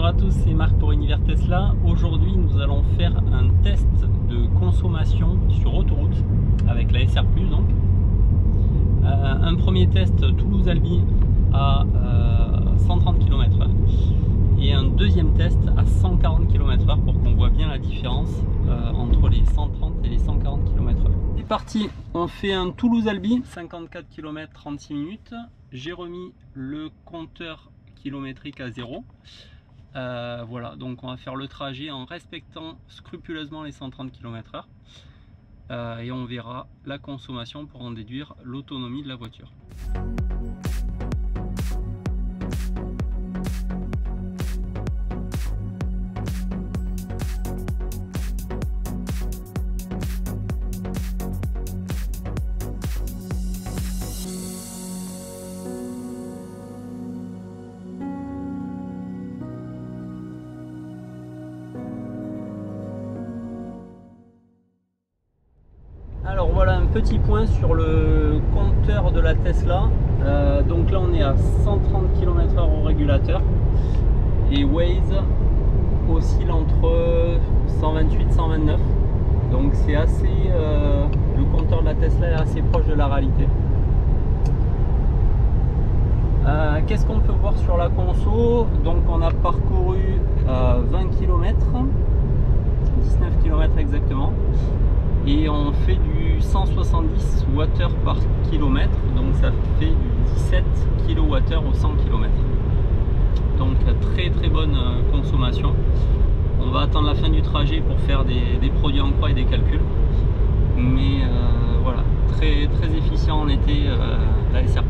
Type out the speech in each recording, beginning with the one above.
Bonjour à tous, c'est Marc pour Univers Tesla. Aujourd'hui nous allons faire un test de consommation sur autoroute avec la SR+. Donc un premier test Toulouse-Albi à 130 km/h et un deuxième test à 140 km/h pour qu'on voit bien la différence entre les 130 et les 140 km/h. C'est parti, on fait un Toulouse-Albi, 54 km 36 minutes. J'ai remis le compteur kilométrique à 0. Voilà, donc on va faire le trajet en respectant scrupuleusement les 130 km/h et on verra la consommation pour en déduire l'autonomie de la voiture. Alors voilà un petit point sur le compteur de la Tesla. Donc là on est à 130 km/h au régulateur et Waze oscille entre 128 et 129. Donc c'est assez, le compteur de la Tesla est assez proche de la réalité. Qu'est-ce qu'on peut voir sur la conso? Donc on a parcouru 20 km, 19 km exactement. Et on fait du 170 Wh par kilomètre, donc ça fait du 17 kWh au 100 km. Donc très bonne consommation. On va attendre la fin du trajet pour faire des produits en croix et des calculs. Mais voilà, très efficient en été la SR+.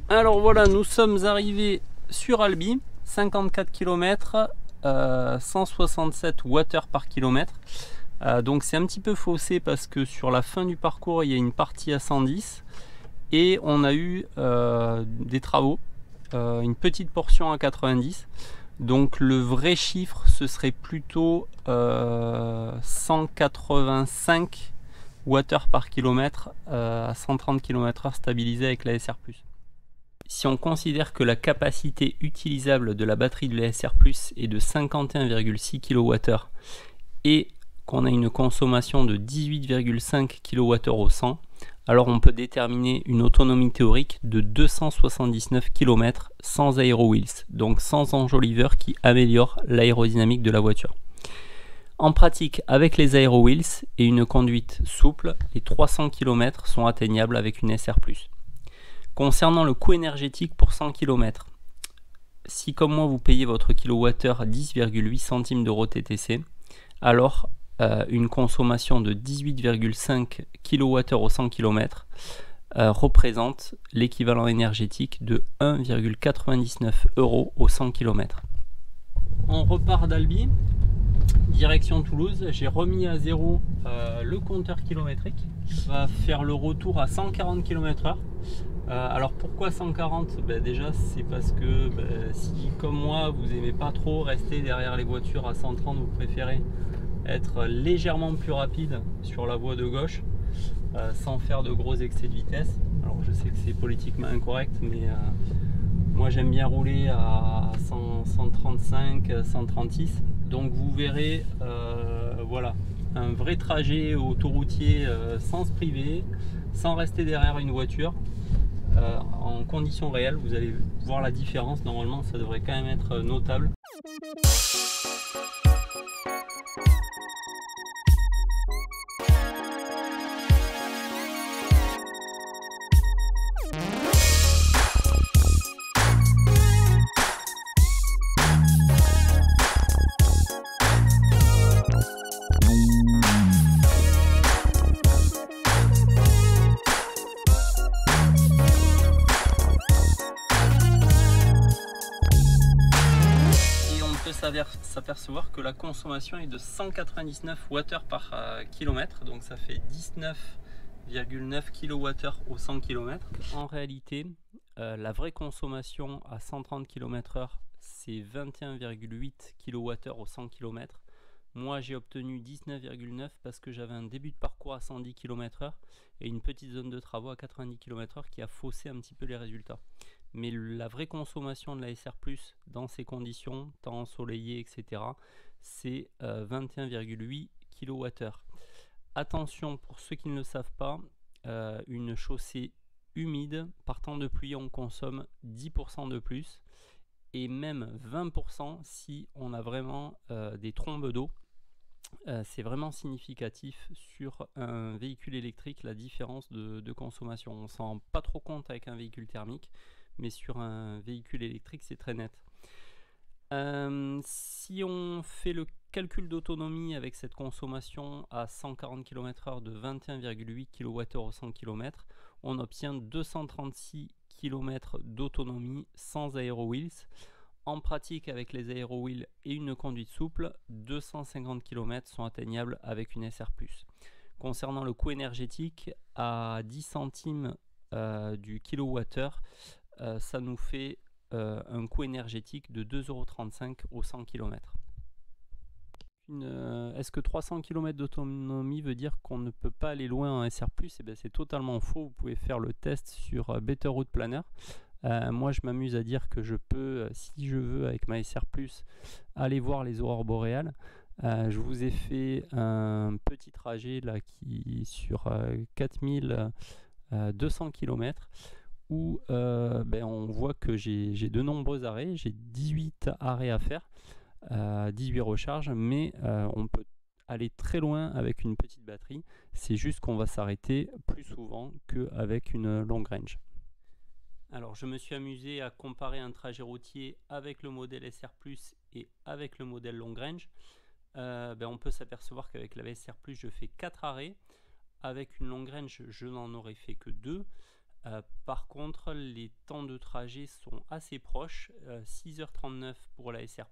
Alors voilà, nous sommes arrivés sur Albi, 54 km, 167 Wh par kilomètre. Donc c'est un petit peu faussé parce que sur la fin du parcours, il y a une partie à 110 et on a eu des travaux, une petite portion à 90. Donc le vrai chiffre, ce serait plutôt 185 Wh par kilomètre à 130 km/h stabilisé avec la SR+. Si on considère que la capacité utilisable de la batterie de la SR+ est de 51,6 kWh et qu'on a une consommation de 18,5 kWh au 100, alors on peut déterminer une autonomie théorique de 279 km sans aero-wheels, donc sans enjoliveur qui améliore l'aérodynamique de la voiture. En pratique, avec les aero-wheels et une conduite souple, les 300 km sont atteignables avec une SR+. Concernant le coût énergétique pour 100 km, si comme moi vous payez votre kilowattheure à 10,8 centimes d'euros TTC, alors une consommation de 18,5 kWh au 100 km représente l'équivalent énergétique de 1,99 € au 100 km. On repart d'Albi, direction Toulouse. J'ai remis à 0 le compteur kilométrique. On va faire le retour à 140 km/h. Alors pourquoi 140? Déjà c'est parce que si comme moi vous n'aimez pas trop rester derrière les voitures à 130, vous préférez être légèrement plus rapide sur la voie de gauche sans faire de gros excès de vitesse. Alors je sais que c'est politiquement incorrect, mais moi j'aime bien rouler à 135, 136. Donc vous verrez voilà, un vrai trajet autoroutier sans se priver, sans rester derrière une voiture. En conditions réelles, vous allez voir la différence. Normalement ça devrait quand même être notable. S'apercevoir que la consommation est de 199 Wh par kilomètre, donc ça fait 19,9 kWh au 100 km. En réalité, La vraie consommation à 130 km/h, c'est 21,8 kWh au 100 km. Moi, j'ai obtenu 19,9 parce que j'avais un début de parcours à 110 km/h et une petite zone de travaux à 90 km/h qui a faussé un petit peu les résultats. Mais la vraie consommation de la SR+, dans ces conditions, temps ensoleillé, etc., c'est 21,8 kWh. Attention, pour ceux qui ne le savent pas, une chaussée humide, par temps de pluie, on consomme 10% de plus et même 20% si on a vraiment des trombes d'eau. C'est vraiment significatif sur un véhicule électrique, la différence de consommation. On ne s'en rend pas trop compte avec un véhicule thermique, mais sur un véhicule électrique, c'est très net. Si on fait le calcul d'autonomie avec cette consommation à 140 km/h de 21,8 kWh au 100 km, on obtient 236 km d'autonomie sans aérowheels. En pratique, avec les aérowheels et une conduite souple, 250 km sont atteignables avec une SR+. Concernant le coût énergétique, à 10 centimes du kilowattheure, ça nous fait un coût énergétique de 2,35 € au 100 km. Est-ce que 300 km d'autonomie veut dire qu'on ne peut pas aller loin en SR+? Eh bien, c'est totalement faux. Vous pouvez faire le test sur Better Route Planner. Moi, je m'amuse à dire que je peux, si je veux, avec ma SR+, aller voir les aurores boréales. Je vous ai fait un petit trajet là qui sur 4200 km où on voit que j'ai de nombreux arrêts. J'ai 18 arrêts à faire, 18 recharges, mais on peut aller très loin avec une petite batterie. C'est juste qu'on va s'arrêter plus souvent qu'avec une long range. Alors, je me suis amusé à comparer un trajet routier avec le modèle SR+, et avec le modèle long range. On peut s'apercevoir qu'avec la SR+, je fais 4 arrêts. Avec une long range, je n'en aurais fait que 2. Par contre, les temps de trajet sont assez proches. 6h39 pour la SR+,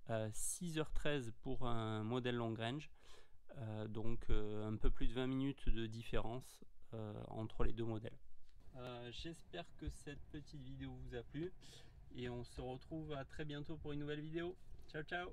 6h13 pour un modèle long range. Donc, un peu plus de 20 minutes de différence entre les deux modèles. J'espère que cette petite vidéo vous a plu et on se retrouve à très bientôt pour une nouvelle vidéo. Ciao ciao.